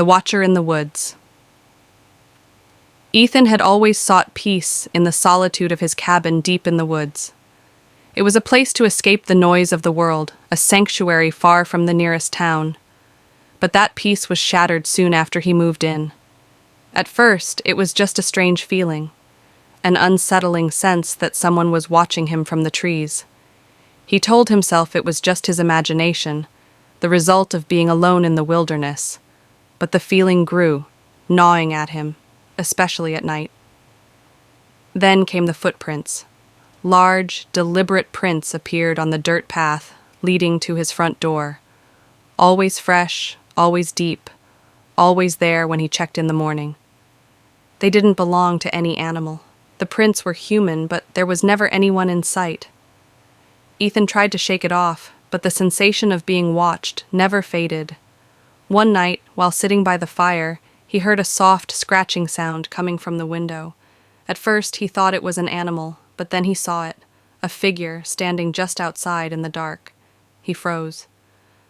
The Watcher in the Woods. Ethan had always sought peace in the solitude of his cabin deep in the woods. It was a place to escape the noise of the world, a sanctuary far from the nearest town. But that peace was shattered soon after he moved in. At first, it was just a strange feeling, an unsettling sense that someone was watching him from the trees. He told himself it was just his imagination, the result of being alone in the wilderness. But the feeling grew, gnawing at him, especially at night. Then came the footprints. Large, deliberate prints appeared on the dirt path leading to his front door. Always fresh, always deep, always there when he checked in the morning. They didn't belong to any animal. The prints were human, but there was never anyone in sight. Ethan tried to shake it off, but the sensation of being watched never faded. One night, while sitting by the fire, he heard a soft scratching sound coming from the window. At first he thought it was an animal, but then he saw it, a figure standing just outside in the dark. He froze.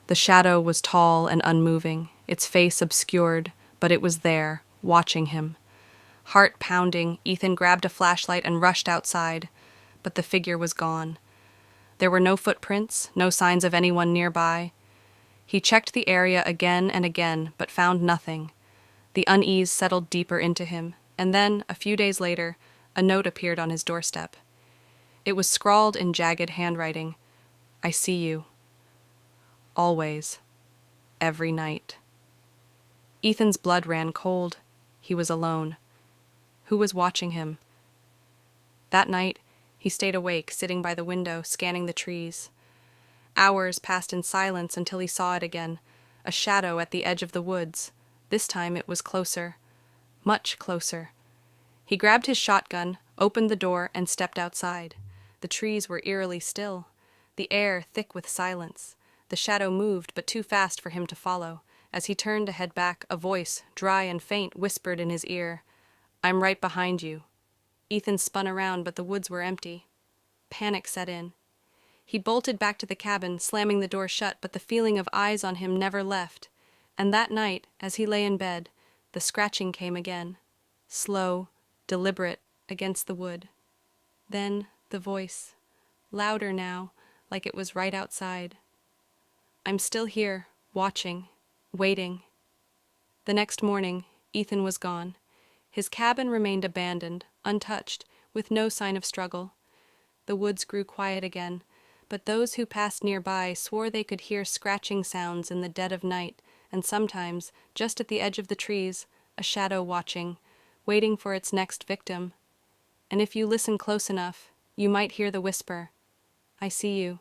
The shadow was tall and unmoving, its face obscured, but it was there, watching him. Heart pounding, Ethan grabbed a flashlight and rushed outside, but the figure was gone. There were no footprints, no signs of anyone nearby. He checked the area again and again, but found nothing. The unease settled deeper into him, and then, a few days later, a note appeared on his doorstep. It was scrawled in jagged handwriting. "I see you. Always. Every night." Ethan's blood ran cold. He was alone. Who was watching him? That night, he stayed awake, sitting by the window, scanning the trees. Hours passed in silence until he saw it again, a shadow at the edge of the woods. This time it was closer, much closer. He grabbed his shotgun, opened the door, and stepped outside. The trees were eerily still, the air thick with silence. The shadow moved, but too fast for him to follow. As he turned to head back, a voice, dry and faint, whispered in his ear, "I'm right behind you." Ethan spun around, but the woods were empty. Panic set in. He bolted back to the cabin, slamming the door shut, but the feeling of eyes on him never left. And that night, as he lay in bed, the scratching came again, slow, deliberate, against the wood. Then the voice, louder now, like it was right outside. "I'm still here, watching, waiting." The next morning, Ethan was gone. His cabin remained abandoned, untouched, with no sign of struggle. The woods grew quiet again, but those who passed nearby swore they could hear scratching sounds in the dead of night, and sometimes, just at the edge of the trees, a shadow watching, waiting for its next victim. And if you listen close enough, you might hear the whisper, "I see you.